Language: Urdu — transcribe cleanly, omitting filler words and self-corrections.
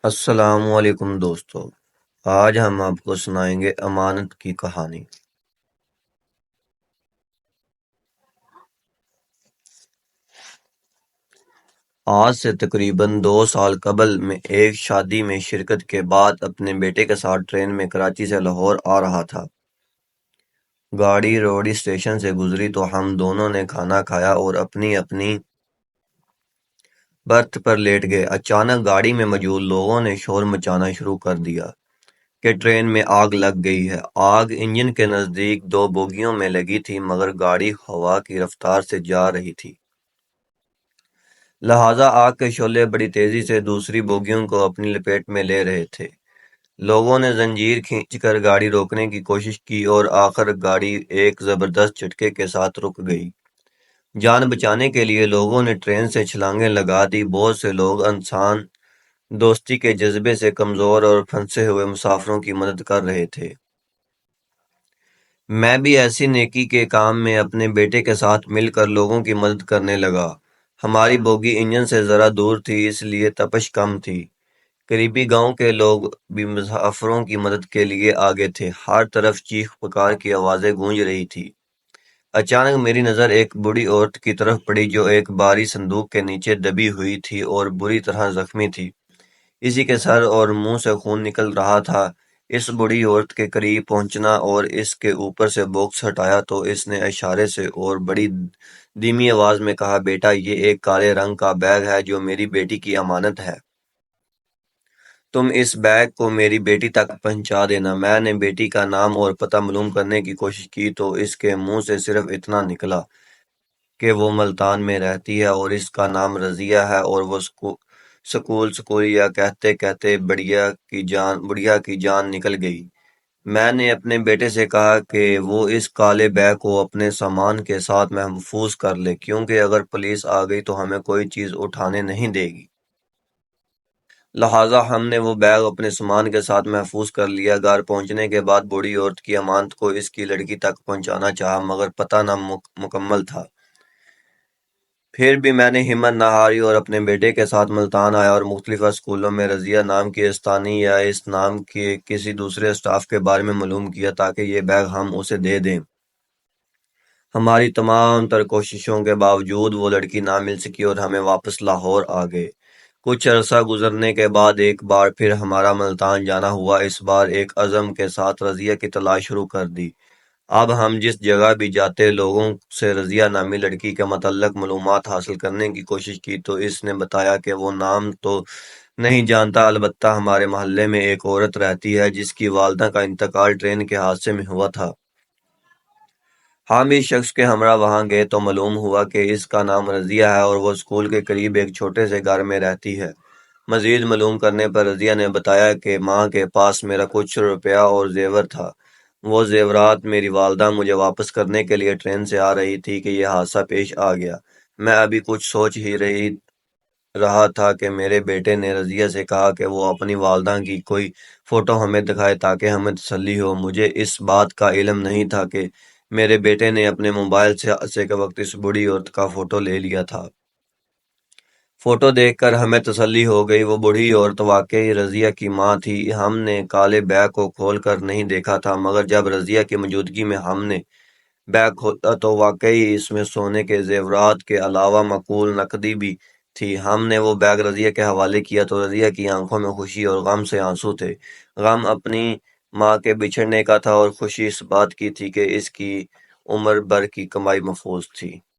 السلام علیکم دوستو، آج ہم آپ کو سنائیں گے امانت کی کہانی۔ آج سے تقریباً 2 سال قبل میں ایک شادی میں شرکت کے بعد اپنے بیٹے کے ساتھ ٹرین میں کراچی سے لاہور آ رہا تھا۔ گاڑی روڑی اسٹیشن سے گزری تو ہم دونوں نے کھانا کھایا اور اپنی اپنی برتھ پر لیٹ گئے۔ اچانک گاڑی میں موجود لوگوں نے شور مچانا شروع کر دیا کہ ٹرین میں آگ لگ گئی ہے۔ آگ انجن کے نزدیک 2 بوگیوں میں لگی تھی، مگر گاڑی ہوا کی رفتار سے جا رہی تھی، لہٰذا آگ کے شعلے بڑی تیزی سے دوسری بوگیوں کو اپنی لپیٹ میں لے رہے تھے۔ لوگوں نے زنجیر کھینچ کر گاڑی روکنے کی کوشش کی اور آخر گاڑی ایک زبردست جھٹکے کے ساتھ رک گئی۔ جان بچانے کے لیے لوگوں نے ٹرین سے چھلانگیں لگا دی۔ بہت سے لوگ انسان دوستی کے جذبے سے کمزور اور پھنسے ہوئے مسافروں کی مدد کر رہے تھے۔ میں بھی ایسی نیکی کے کام میں اپنے بیٹے کے ساتھ مل کر لوگوں کی مدد کرنے لگا۔ ہماری بوگی انجن سے ذرا دور تھی، اس لیے تپش کم تھی۔ قریبی گاؤں کے لوگ بھی مسافروں کی مدد کے لیے آگے تھے۔ ہر طرف چیخ پکار کی آوازیں گونج رہی تھی۔ اچانک میری نظر ایک بوڑھی عورت کی طرف پڑی جو ایک بھاری صندوق کے نیچے دبی ہوئی تھی اور بری طرح زخمی تھی۔ اسی کے سر اور منہ سے خون نکل رہا تھا۔ اس بوڑھی عورت کے قریب پہنچنا اور اس کے اوپر سے باکس ہٹایا تو اس نے اشارے سے اور بڑی دھیمی آواز میں کہا، بیٹا، یہ ایک کالے رنگ کا بیگ ہے جو میری بیٹی کی امانت ہے۔ تم اس بیگ کو میری بیٹی تک پہنچا دینا۔ میں نے بیٹی کا نام اور پتہ معلوم کرنے کی کوشش کی تو اس کے منہ سے صرف اتنا نکلا کہ وہ ملتان میں رہتی ہے اور اس کا نام رضیہ ہے، اور وہ سکولیا کہتے کہتے بڑھیا کی جان نکل گئی۔ میں نے اپنے بیٹے سے کہا کہ وہ اس کالے بیگ کو اپنے سامان کے ساتھ محفوظ کر لے، کیونکہ اگر پولیس آ گئی تو ہمیں کوئی چیز اٹھانے نہیں دے گی۔ لہٰذا ہم نے وہ بیگ اپنے سامان کے ساتھ محفوظ کر لیا۔ گھر پہنچنے کے بعد بوڑھی عورت کی امانت کو اس کی لڑکی تک پہنچانا چاہا، مگر پتہ نہ مکمل تھا۔ پھر بھی میں نے ہمت نہ ہاری اور اپنے بیٹے کے ساتھ ملتان آیا اور مختلف اسکولوں میں رضیہ نام کی استانی یا اس نام کے کسی دوسرے اسٹاف کے بارے میں معلوم کیا تاکہ یہ بیگ ہم اسے دے دیں۔ ہماری تمام تر کوششوں کے باوجود وہ لڑکی نہ مل سکی اور ہمیں واپس لاہور آ گئے۔ کچھ عرصہ گزرنے کے بعد ایک بار پھر ہمارا ملتان جانا ہوا۔ اس بار ایک عزم کے ساتھ رضیہ کی تلاش شروع کر دی۔ اب ہم جس جگہ بھی جاتے لوگوں سے رضیہ نامی لڑکی کے متعلق معلومات حاصل کرنے کی کوشش کی تو اس نے بتایا کہ وہ نام تو نہیں جانتا، البتہ ہمارے محلے میں ایک عورت رہتی ہے جس کی والدہ کا انتقال ٹرین کے حادثے میں ہوا تھا۔ ہم اس شخص کے ہمراہ وہاں گئے تو معلوم ہوا کہ اس کا نام رضیہ ہے اور وہ اسکول کے قریب ایک چھوٹے سے گھر میں رہتی ہے۔ مزید معلوم کرنے پر رضیہ نے بتایا کہ ماں کے پاس میرا کچھ روپیہ اور زیور تھا۔ وہ زیورات میری والدہ مجھے واپس کرنے کے لیے ٹرین سے آ رہی تھی کہ یہ حادثہ پیش آ گیا۔ میں ابھی کچھ سوچ ہی رہا تھا کہ میرے بیٹے نے رضیہ سے کہا کہ وہ اپنی والدہ کی کوئی فوٹو ہمیں دکھائے تاکہ ہمیں تسلی ہو۔ مجھے اس بات کا علم نہیں تھا کہ میرے بیٹے نے اپنے موبائل سے حادثے کے وقت اس بوڑھی عورت کا فوٹو لے لیا تھا۔ فوٹو دیکھ کر ہمیں تسلی ہو گئی، وہ بوڑھی عورت واقعی رضیہ کی ماں تھی۔ ہم نے کالے بیگ کو کھول کر نہیں دیکھا تھا، مگر جب رضیہ کی موجودگی میں ہم نے بیگ کھولا تو واقعی اس میں سونے کے زیورات کے علاوہ معقول نقدی بھی تھی۔ ہم نے وہ بیگ رضیہ کے حوالے کیا تو رضیہ کی آنکھوں میں خوشی اور غم سے آنسو تھے۔ غم اپنی ماں کے بچھڑنے کا تھا اور خوشی اس بات کی تھی کہ اس کی عمر بھر کی کمائی محفوظ تھی۔